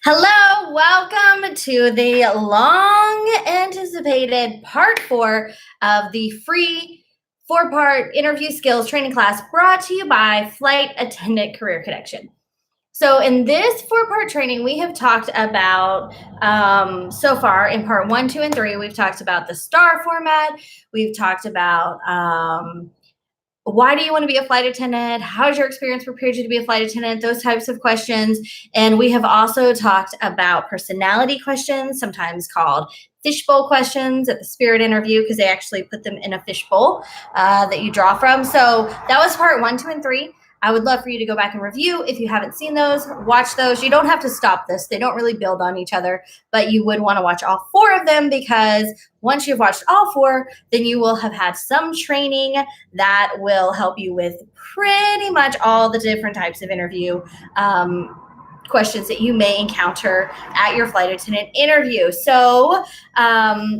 Hello, welcome to the long anticipated part 4 of the free 4-part interview skills training class brought to you by Flight Attendant Career Connection. So in this 4-part training, we have talked about, so far in part 1, 2, and 3, we've talked about the STAR format. We've talked about why do you want to be a flight attendant? How has your experience prepared you to be a flight attendant? Those types of questions. And we have also talked about personality questions, sometimes called fishbowl questions at the Spirit interview, because they actually put them in a fishbowl that you draw from. So that was part 1, 2, and 3. I would love for you to go back and review. If you haven't seen those, watch those. You don't have to stop this. They don't really build on each other, but you would want to watch all 4 of them, because once you've watched all 4, then you will have had some training that will help you with pretty much all the different types of interview questions that you may encounter at your flight attendant interview. So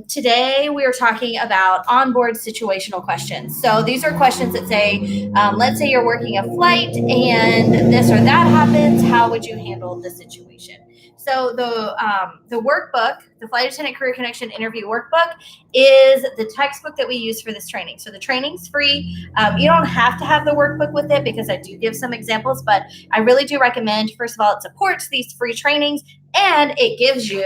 today we are talking about onboard situational questions. So these are questions that say, let's say you're working a flight and this or that happens. How would you handle the situation? So the workbook, the Flight Attendant Career Connection interview workbook, is the textbook that we use for this training. So the training's free. You don't have to have the workbook with it, because I do give some examples, but I really do recommend, first of all, it supports these free trainings, and it gives you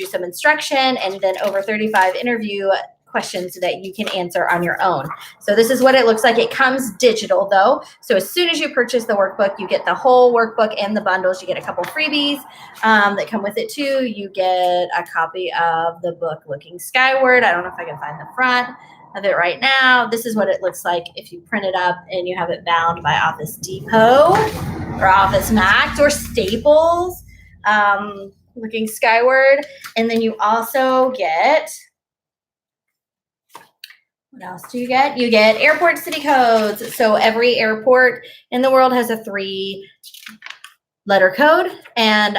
some instruction, and then over 35 interview questions that you can answer on your own. So this is what it looks like. It comes digital though. So as soon as you purchase the workbook, you get the whole workbook and the bundles. You get a couple freebies that come with it too. You get a copy of the book Looking Skyward. I don't know if I can find the front of it right now. This is what it looks like if you print it up and you have it bound by Office Depot or Office Max or Staples. Looking Skyward. And then you also get, what else do you get? You get airport city codes. So every airport in the world has a 3-letter code, and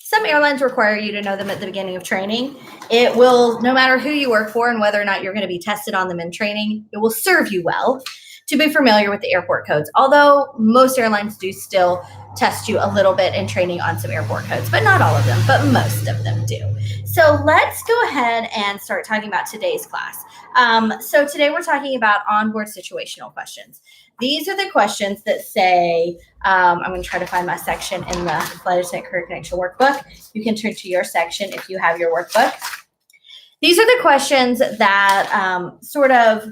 some airlines require you to know them at the beginning of training. It will, no matter who you work for and whether or not you're going to be tested on them in training, it will serve you well to be familiar with the airport codes. Although most airlines do still test you a little bit in training on some airport codes, but not all of them, but most of them do. So let's go ahead and start talking about today's class. So today we're talking about onboard situational questions. These are the questions that say, I'm going to try to find my section in the Flight Attendant Career Connection workbook. You can turn to your section if you have your workbook. These are the questions that sort of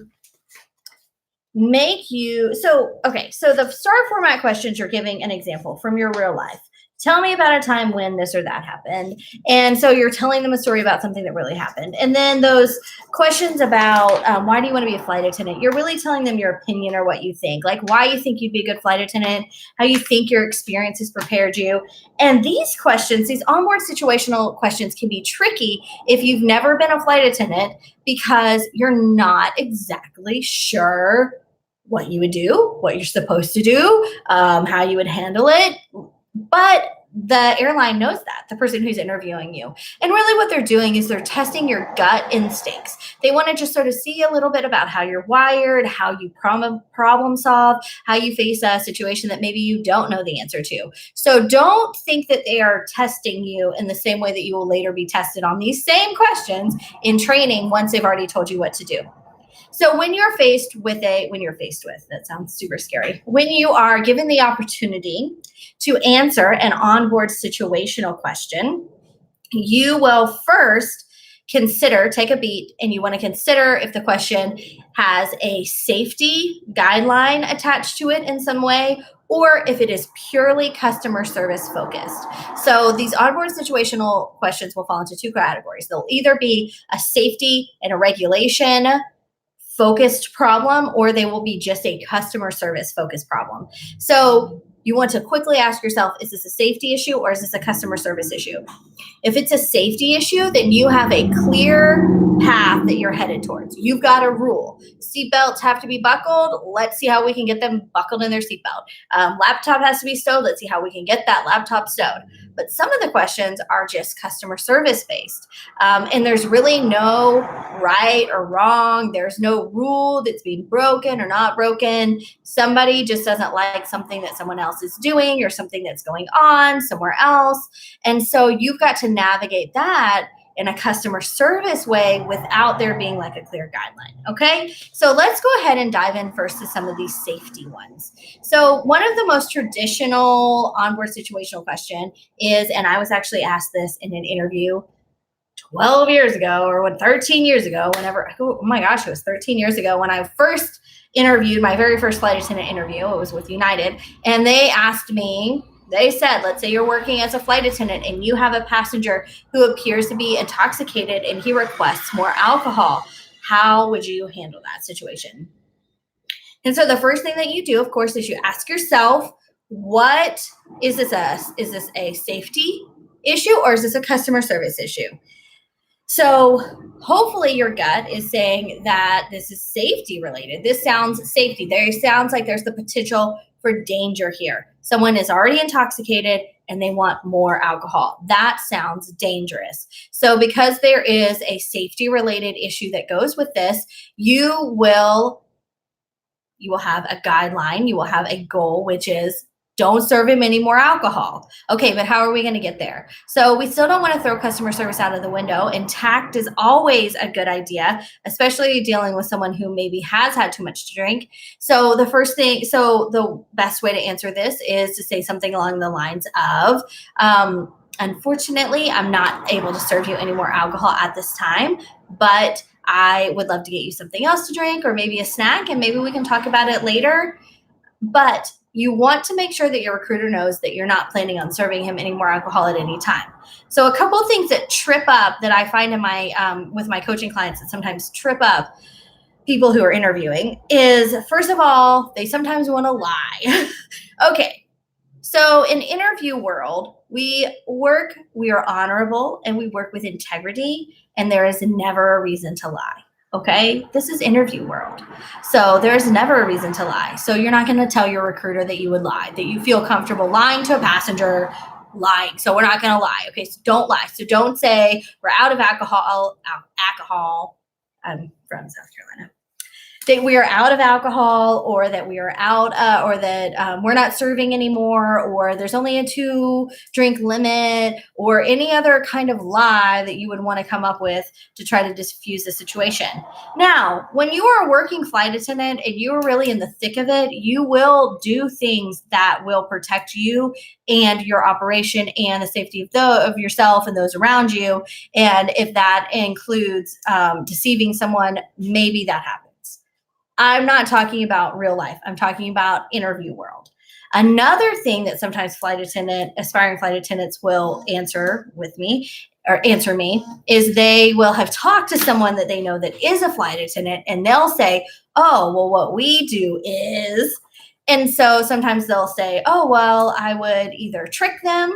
make you, so the STAR format questions, you're giving an example from your real life. Tell me about a time when this or that happened. And so you're telling them a story about something that really happened. And then those questions about why do you want to be a flight attendant? You're really telling them your opinion or what you think, like why you think you'd be a good flight attendant, how you think your experience has prepared you. And these questions, these onboard situational questions, can be tricky if you've never been a flight attendant, because you're not exactly sure what you would do, what you're supposed to do, how you would handle it. But the airline knows that, the person who's interviewing you. And really what they're doing is they're testing your gut instincts. They want to just sort of see a little bit about how you're wired, how you problem solve, how you face a situation that maybe you don't know the answer to. So don't think that they are testing you in the same way that you will later be tested on these same questions in training once they've already told you what to do. So when you're faced with, that sounds super scary. When you are given the opportunity to answer an onboard situational question, you will first take a beat, and you want to consider if the question has a safety guideline attached to it in some way, or if it is purely customer service focused. So these onboard situational questions will fall into 2 categories. They'll either be a safety and a regulation focused problem, or they will be just a customer service focused problem. So you want to quickly ask yourself, is this a safety issue or is this a customer service issue? If it's a safety issue, then you have a clear path that you're headed towards. You've got a rule. Seatbelts have to be buckled. Let's see how we can get them buckled in their seatbelt. Laptop has to be stowed. Let's see how we can get that laptop stowed. But some of the questions are just customer service based. And there's really no right or wrong. There's no rule that's being broken or not broken. Somebody just doesn't like something that someone else else is doing or something that's going on somewhere else. And so you've got to navigate that in a customer service way without there being like a clear guideline. Okay. So let's go ahead and dive in first to some of these safety ones. So one of the most traditional onboard situational question is, and I was actually asked this in an interview 12 years ago or 13 years ago, oh my gosh, it was 13 years ago when I first interviewed my very first flight attendant interview. It was with United. And they asked me, they said, let's say you're working as a flight attendant and you have a passenger who appears to be intoxicated and he requests more alcohol. How would you handle that situation? And so the first thing that you do, of course, is you ask yourself, what is this a safety issue or is this a customer service issue? So hopefully your gut is saying that this is safety related. This sounds safety. There sounds like there's the potential for danger here. Someone is already intoxicated and they want more alcohol. That sounds dangerous. So because there is a safety related issue that goes with this, you will have a guideline, you will have a goal, which is don't serve him any more alcohol. Okay, but how are we going to get there? So we still don't want to throw customer service out of the window, and tact is always a good idea, especially dealing with someone who maybe has had too much to drink. So the best way to answer this is to say something along the lines of, unfortunately, I'm not able to serve you any more alcohol at this time, but I would love to get you something else to drink or maybe a snack, and maybe we can talk about it later. But you want to make sure that your recruiter knows that you're not planning on serving him any more alcohol at any time. So a couple of things that trip up that I find in my with my coaching clients that sometimes trip up people who are interviewing is, first of all, they sometimes want to lie. Okay. So in interview world, we are honorable and we work with integrity, and there is never a reason to lie. Okay, this is interview world. So there's never a reason to lie. So you're not going to tell your recruiter that you would lie, that you feel comfortable lying to a passenger, lying. So we're not going to lie. Okay, so don't lie. So don't say we're out of alcohol. I'm from South Carolina. That we are out of alcohol, or that we are out, or that we're not serving anymore, or there's only a 2-drink limit, or any other kind of lie that you would want to come up with to try to diffuse the situation. Now, when you are a working flight attendant and you are really in the thick of it, you will do things that will protect you and your operation and the safety of yourself and those around you. And if that includes deceiving someone, maybe that happens. I'm not talking about real life. I'm talking about interview world. Another thing that sometimes aspiring flight attendants will answer me is they will have talked to someone that they know that is a flight attendant, and they'll say, oh, well, what we do is, and so sometimes they'll say, oh, well, I would either trick them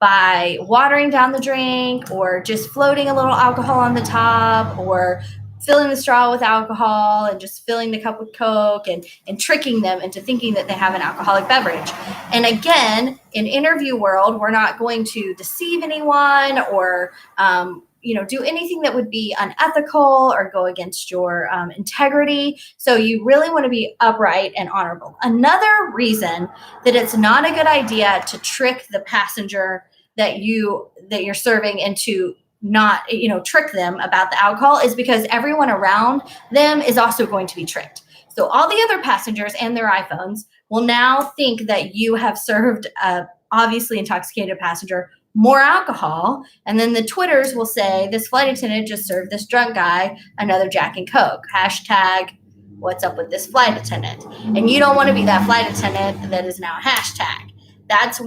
by watering down the drink or just floating a little alcohol on the top, or filling the straw with alcohol and just filling the cup with Coke and tricking them into thinking that they have an alcoholic beverage. And again, in interview world, we're not going to deceive anyone or, do anything that would be unethical or go against your integrity. So you really want to be upright and honorable. Another reason that it's not a good idea to trick the passenger that you're serving into not, trick them about the alcohol is because everyone around them is also going to be tricked. So all the other passengers and their iPhones will now think that you have served a obviously intoxicated passenger more alcohol. And then the Twitters will say, this flight attendant just served this drunk guy another Jack and Coke. Hashtag, what's up with this flight attendant? And you don't want to be that flight attendant that is now a hashtag. That's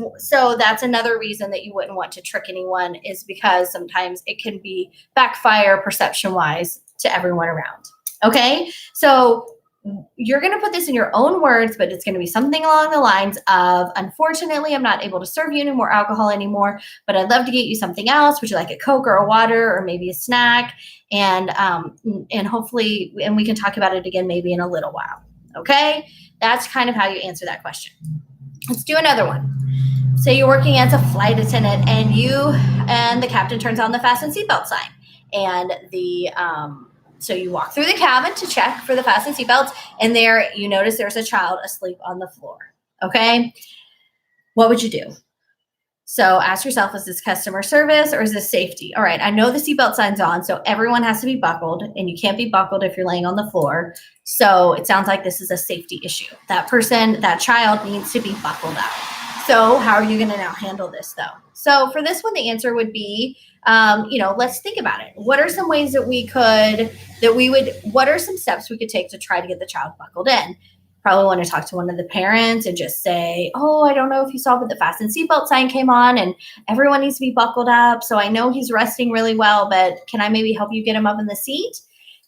another reason that you wouldn't want to trick anyone, is because sometimes it can be backfire perception wise to everyone around. Okay. So you're going to put this in your own words, but it's going to be something along the lines of, unfortunately, I'm not able to serve you any more alcohol anymore, but I'd love to get you something else. Would you like a Coke or a water or maybe a snack? And hopefully, and we can talk about it again, maybe in a little while. Okay. That's kind of how you answer that question. Let's do another one. Say you're working as a flight attendant and the captain turns on the fasten seatbelt sign. And so you walk through the cabin to check for the fasten seatbelts, and there you notice there's a child asleep on the floor. Okay. What would you do? So ask yourself, is this customer service or is this safety? All right, I know the seatbelt sign's on, so everyone has to be buckled, and you can't be buckled if you're laying on the floor. So it sounds like this is a safety issue. That person, that child needs to be buckled up. So how are you going to now handle this, though? So for this one, the answer would be, let's think about it. What are some ways what are some steps we could take to try to get the child buckled in? Probably want to talk to one of the parents and just say, oh, I don't know if you saw, but the fasten seatbelt sign came on and everyone needs to be buckled up. So I know he's resting really well, but can I maybe help you get him up in the seat?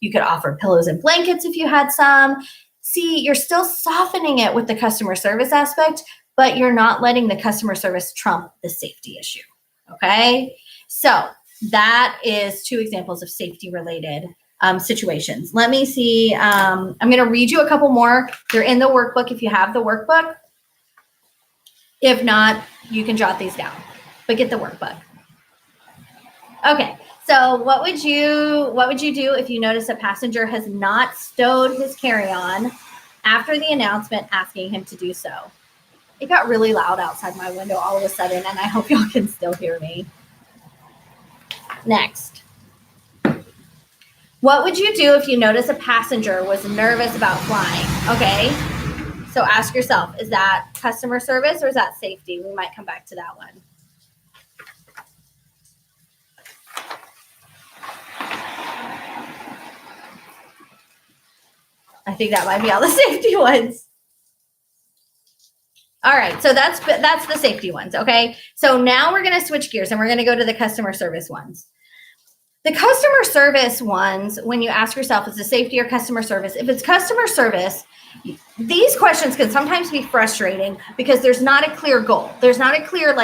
You could offer pillows and blankets if you had some. See, you're still softening it with the customer service aspect, but you're not letting the customer service trump the safety issue. Okay. So that is 2 examples of safety related situations. Let me see. I'm going to read you a couple more. They're in the workbook if you have the workbook. If not, you can jot these down, but get the workbook. Okay. So what would you do if you notice a passenger has not stowed his carry-on after the announcement asking him to do so? It got really loud outside my window all of a sudden, and I hope y'all can still hear me. Next. What would you do if you notice a passenger was nervous about flying? Okay, so ask yourself, is that customer service or is that safety? We might come back to that one. I think that might be all the safety ones. All right, so that's the safety ones, okay? So now we're going to switch gears and we're going to go to the customer service ones. The customer service ones, when you ask yourself, is it safety or customer service? If it's customer service, these questions can sometimes be frustrating because there's not a clear goal. There's not a clear,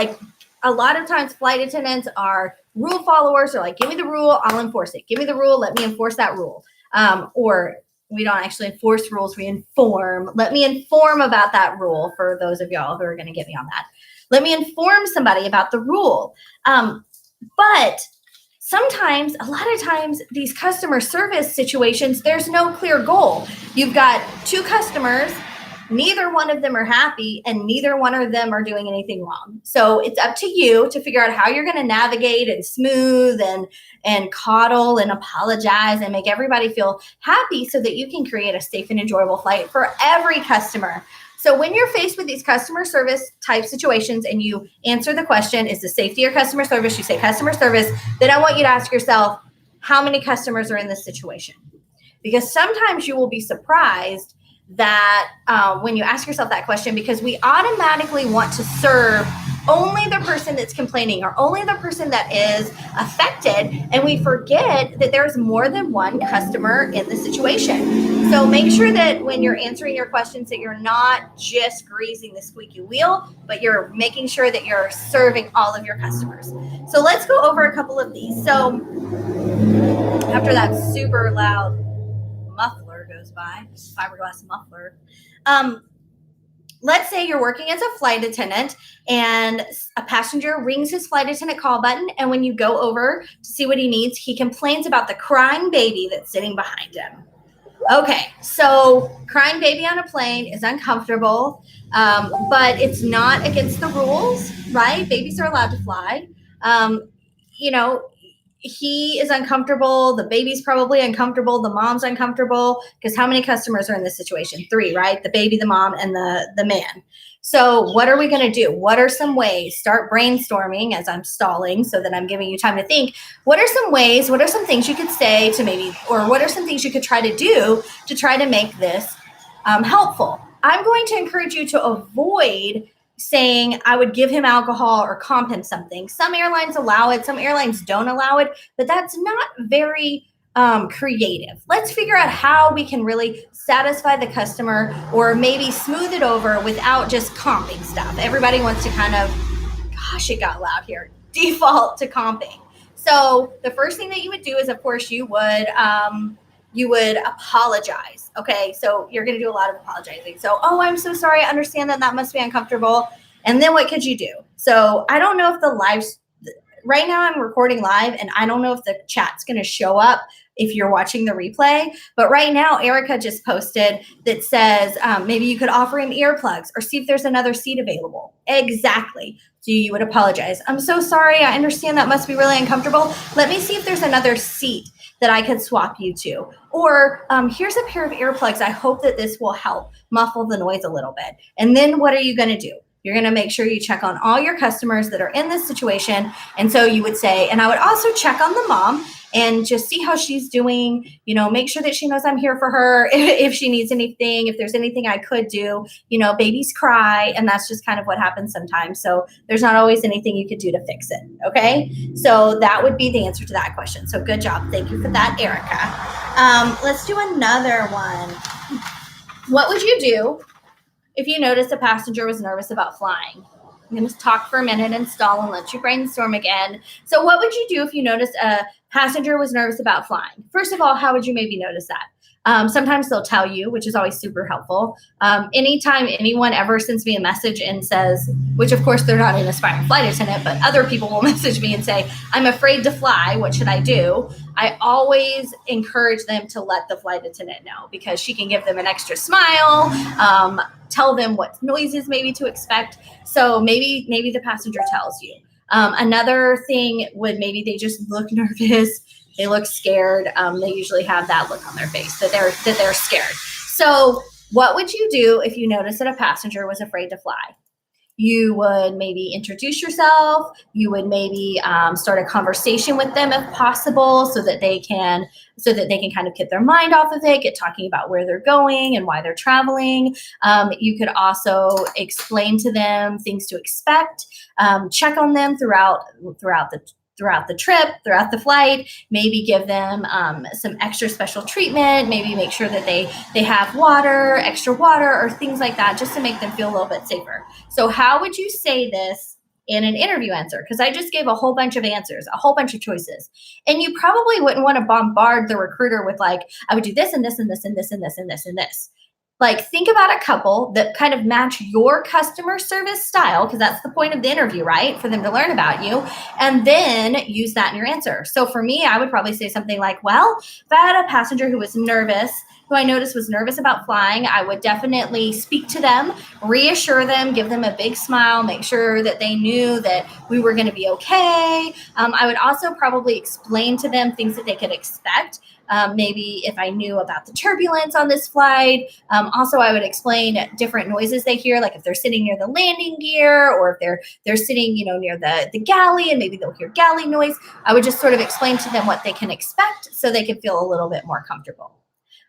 a lot of times flight attendants are rule followers. They're like, give me the rule, I'll enforce it. Give me the rule, let me enforce that rule. Or we don't actually enforce rules, we inform. Let me inform about that rule for those of y'all who are going to get me on that. Let me inform somebody about the rule. But sometimes, a lot of times, these customer service situations, there's no clear goal. You've got 2 customers, neither one of them are happy, and neither one of them are doing anything wrong. So it's up to you to figure out how you're going to navigate and smooth and coddle and apologize and make everybody feel happy so that you can create a safe and enjoyable flight for every customer. So when you're faced with these customer service type situations and you answer the question, is this safety or customer service? You say customer service, then I want you to ask yourself, how many customers are in this situation? Because sometimes you will be surprised that when you ask yourself that question, because we automatically want to serve only the person that's complaining or only the person that is affected, and we forget that there's more than one customer in the situation. So make sure that when you're answering your questions that you're not just greasing the squeaky wheel, but you're making sure that you're serving all of your customers. So let's go over a couple of these. So after that super loud muffler goes by, fiberglass muffler, let's say you're working as a flight attendant and a passenger rings his flight attendant call button, and when you go over to see what he needs, he complains about the crying baby that's sitting behind him. Okay, so crying baby on a plane is uncomfortable, but it's not against the rules, right? Babies are allowed to fly. He is uncomfortable. The baby's probably uncomfortable. The mom's uncomfortable because how many customers are in this situation? 3, right? The baby, the mom, and the man. So what are we going to do? What are some ways? Start brainstorming as I'm stalling so that I'm giving you time to think. What are some ways? What are some things you could say to maybe, or what are some things you could try to do to try to make this helpful? I'm going to encourage you to avoid saying I would give him alcohol or comp him something. Some airlines allow it, some airlines don't allow it, but that's not very creative. Let's figure out how we can really satisfy the customer or maybe smooth it over without just comping stuff. Everybody wants to kind of, gosh, it got loud here, default to comping. So the first thing that you would do is, of course, you would apologize. Okay, so you're going to do a lot of apologizing. So, oh, I'm so sorry. I understand that must be uncomfortable. And then what could you do? So I don't know if right now I'm recording live and I don't know if the chat's going to show up if you're watching the replay. But right now, Erica just posted that says maybe you could offer him earplugs or see if there's another seat available. Exactly. So you would apologize. I'm so sorry. I understand that must be really uncomfortable. Let me see if there's another seat that I could swap you to. Or here's a pair of earplugs. I hope that this will help muffle the noise a little bit. And then what are you going to do? You're going to make sure you check on all your customers that are in this situation. And so you would say, and I would also check on the mom and just see how she's doing, make sure that she knows I'm here for her if she needs anything, if there's anything I could do. Babies cry, and that's just kind of what happens sometimes. So there's not always anything you could do to fix it, okay? So that would be the answer to that question. So good job. Thank you for that, Erica. Let's do another one. What would you do if you noticed a passenger was nervous about flying? I'm going to talk for a minute and stall and let you brainstorm again. So what would you do if you noticed a passenger was nervous about flying? First of all, how would you maybe notice that? Sometimes they'll tell you, which is always super helpful. Anytime anyone ever sends me a message and says, which of course they're not an aspiring flight attendant, but other people will message me and say, I'm afraid to fly, what should I do? I always encourage them to let the flight attendant know, because she can give them an extra smile, tell them what noises maybe to expect. So maybe the passenger tells you. Another thing would maybe they just look nervous. They look scared. They usually have that look on their face that they're scared. So what would you do if you noticed that a passenger was afraid to fly? You would maybe introduce yourself. You would maybe start a conversation with them if possible, so that they can kind of get their mind off of it, get talking about where they're going and why they're traveling. You could also explain to them things to expect, check on them throughout the trip, throughout the flight, maybe give them some extra special treatment, maybe make sure that they have extra water or things like that, just to make them feel a little bit safer. So how would you say this in an interview answer? Because I just gave a whole bunch of answers, a whole bunch of choices. And you probably wouldn't want to bombard the recruiter with like, I would do this and this and this and this and this and this and this. Like, think about a couple that kind of match your customer service style, because that's the point of the interview, right? For them to learn about you, and then use that in your answer. So for me, I would probably say something like, well, if I had a passenger who I noticed was nervous about flying, I would definitely speak to them, reassure them, give them a big smile, make sure that they knew that we were going to be okay. I would also probably explain to them things that they could expect. Maybe if I knew about the turbulence on this flight. Also, I would explain different noises they hear, like if they're sitting near the landing gear, or if they're sitting, near the galley, and maybe they'll hear galley noise. I would just sort of explain to them what they can expect, so they can feel a little bit more comfortable.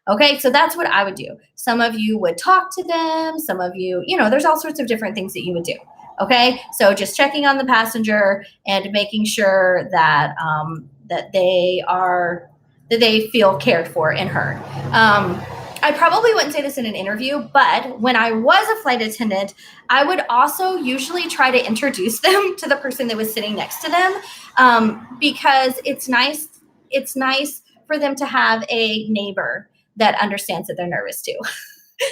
Okay, so that's what I would do. Some of you would talk to them. Some of you, there's all sorts of different things that you would do. Okay, so just checking on the passenger and making sure that that they feel cared for and heard. I probably wouldn't say this in an interview, but when I was a flight attendant, I would also usually try to introduce them to the person that was sitting next to them, because it's nice for them to have a neighbor that understands that they're nervous too.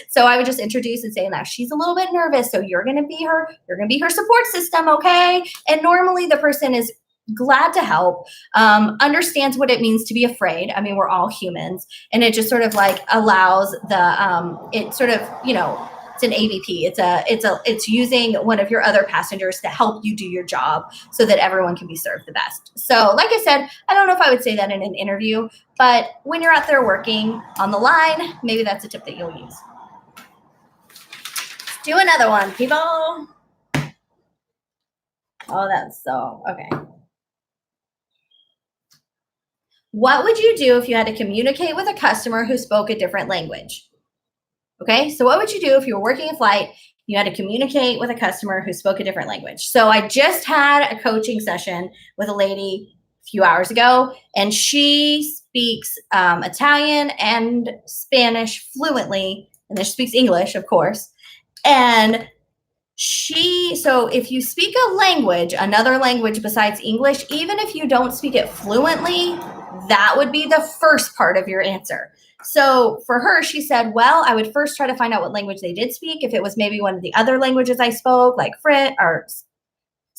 So I would just introduce and say, now she's a little bit nervous, so you're going to be her support system, okay? And normally the person is glad to help, understands what it means to be afraid. I mean, we're all humans, and it just sort of like allows it sort of, it's an AVP. It's using one of your other passengers to help you do your job so that everyone can be served the best. So like I said, I don't know if I would say that in an interview, but when you're out there working on the line, maybe that's a tip that you'll use. Let's do another one, people. Oh, that's so, okay. What would you do if you had to communicate with a customer who spoke a different language? Okay, so what would you do if you were working a flight, you had to communicate with a customer who spoke a different language? So I just had a coaching session with a lady a few hours ago, and she speaks Italian and Spanish fluently, and then she speaks English, of course. And so if you speak a language, another language besides English, even if you don't speak it fluently, that would be the first part of your answer. So for her, she said, well, I would first try to find out what language they did speak. If it was maybe one of the other languages I spoke, like French or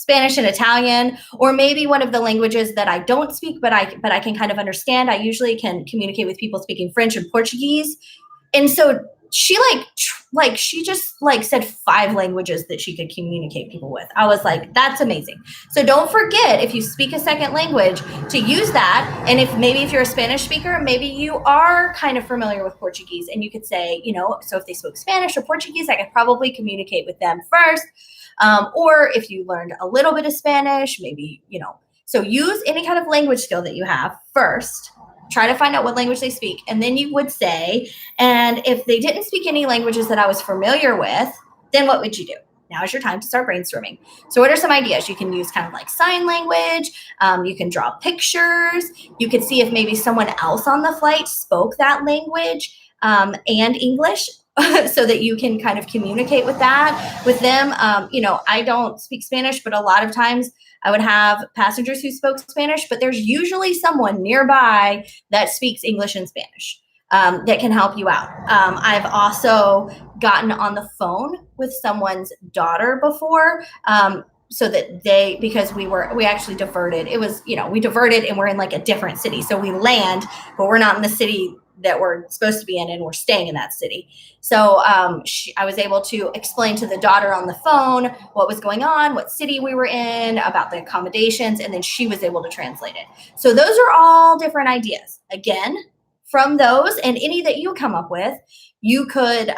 Spanish and Italian, or maybe one of the languages that I don't speak, but I can kind of understand. I usually can communicate with people speaking French and Portuguese. And so she she just said 5 languages that she could communicate people with. I was like, that's amazing. So don't forget, if you speak a second language, to use that. And if you're a Spanish speaker, maybe you are kind of familiar with Portuguese, and you could say, so if they spoke Spanish or Portuguese, I could probably communicate with them first. Or if you learned a little bit of Spanish, maybe, so use any kind of language skill that you have first. Try to find out what language they speak. And then you would say, and if they didn't speak any languages that I was familiar with, then what would you do? Now is your time to start brainstorming. So what are some ideas? You can use kind of like sign language. You can draw pictures. You could see if maybe someone else on the flight spoke that language and English, so that you can kind of communicate with them. I don't speak Spanish, but a lot of times I would have passengers who spoke Spanish, but there's usually someone nearby that speaks English and Spanish that can help you out. I've also gotten on the phone with someone's daughter before, so that because we actually diverted. It was, we diverted and we're in like a different city. So we land, but we're not in the city that we're supposed to be in, and we're staying in that city. So I was able to explain to the daughter on the phone what was going on, what city we were in, about the accommodations, and then she was able to translate it. So those are all different ideas. Again, from those and any that you come up with, you can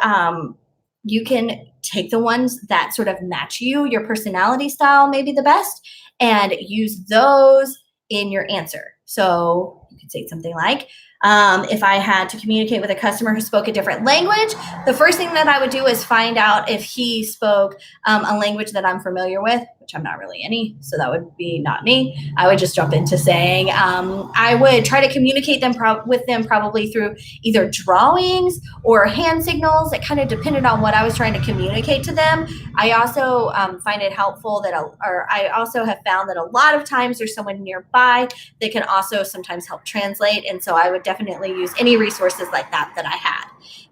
take the ones that sort of match your personality style maybe the best, and use those in your answer. So you could say something like, if I had to communicate with a customer who spoke a different language, the first thing that I would do is find out if he spoke a language that I'm familiar with, which I'm not really any, so that would be not me. I would just jump into saying, I would try to communicate with them probably through either drawings or hand signals. It kind of depended on what I was trying to communicate to them. I also find it helpful I also have found that a lot of times there's someone nearby that can also sometimes help translate. And so I would definitely use any resources like that I had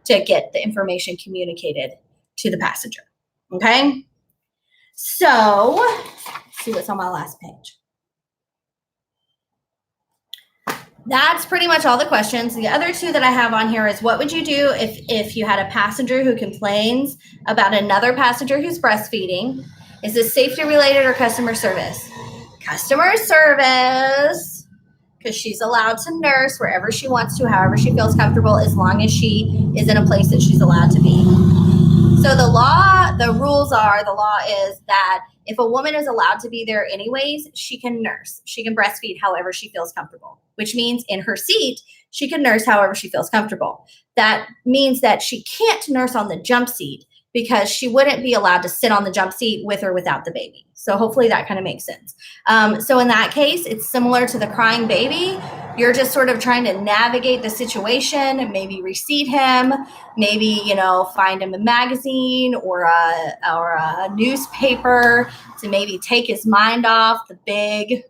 to get the information communicated to the passenger. Okay. So let's see what's on my last page. That's pretty much all the questions. The other 2 that I have on here is, what would you do if you had a passenger who complains about another passenger who's breastfeeding? Is this safety related or customer service? Customer service, because she's allowed to nurse wherever she wants to, however she feels comfortable, as long as she is in a place that she's allowed to be. So the law is that if a woman is allowed to be there anyways, she can nurse. She can breastfeed however she feels comfortable, which means in her seat, she can nurse however she feels comfortable. That means that she can't nurse on the jump seat, because she wouldn't be allowed to sit on the jump seat with or without the baby. So hopefully that kind of makes sense. So in that case, it's similar to the crying baby. You're just sort of trying to navigate the situation, maybe reseat him, maybe, find him a magazine or a newspaper to maybe take his mind off the big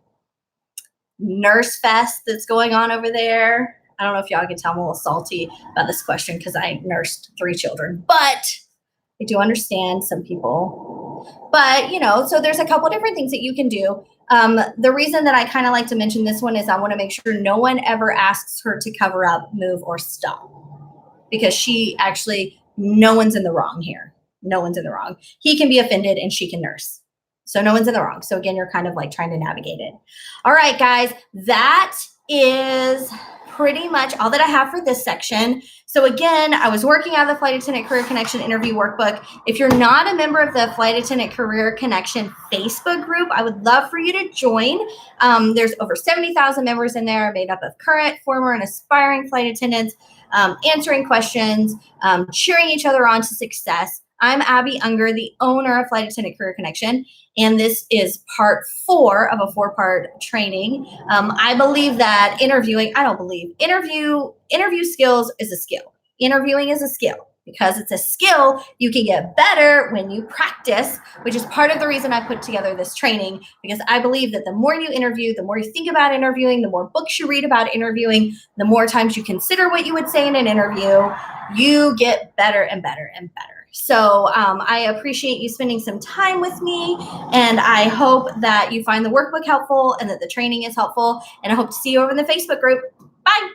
nurse fest that's going on over there. I don't know if y'all can tell I'm a little salty about this question because I nursed 3 children, but I do understand some people. But, so there's a couple different things that you can do. The reason that I kind of like to mention this one is I want to make sure no one ever asks her to cover up, move, or stop, because no one's in the wrong here. No one's in the wrong. He can be offended and she can nurse. So no one's in the wrong. So again, you're kind of like trying to navigate it. All right, guys, that is pretty much all that I have for this section. So again, I was working out of the Flight Attendant Career Connection interview workbook. If you're not a member of the Flight Attendant Career Connection Facebook group, I would love for you to join. There's over 70,000 members in there, made up of current, former, and aspiring flight attendants, answering questions, cheering each other on to success. I'm Abby Unger, the owner of Flight Attendant Career Connection, and this is part 4 of a 4-part training. I believe that interview skills is a skill. Interviewing is a skill. Because it's a skill, you can get better when you practice, which is part of the reason I put together this training, because I believe that the more you interview, the more you think about interviewing, the more books you read about interviewing, the more times you consider what you would say in an interview, you get better and better and better. So I appreciate you spending some time with me, and I hope that you find the workbook helpful and that the training is helpful, and I hope to see you over in the Facebook group. Bye.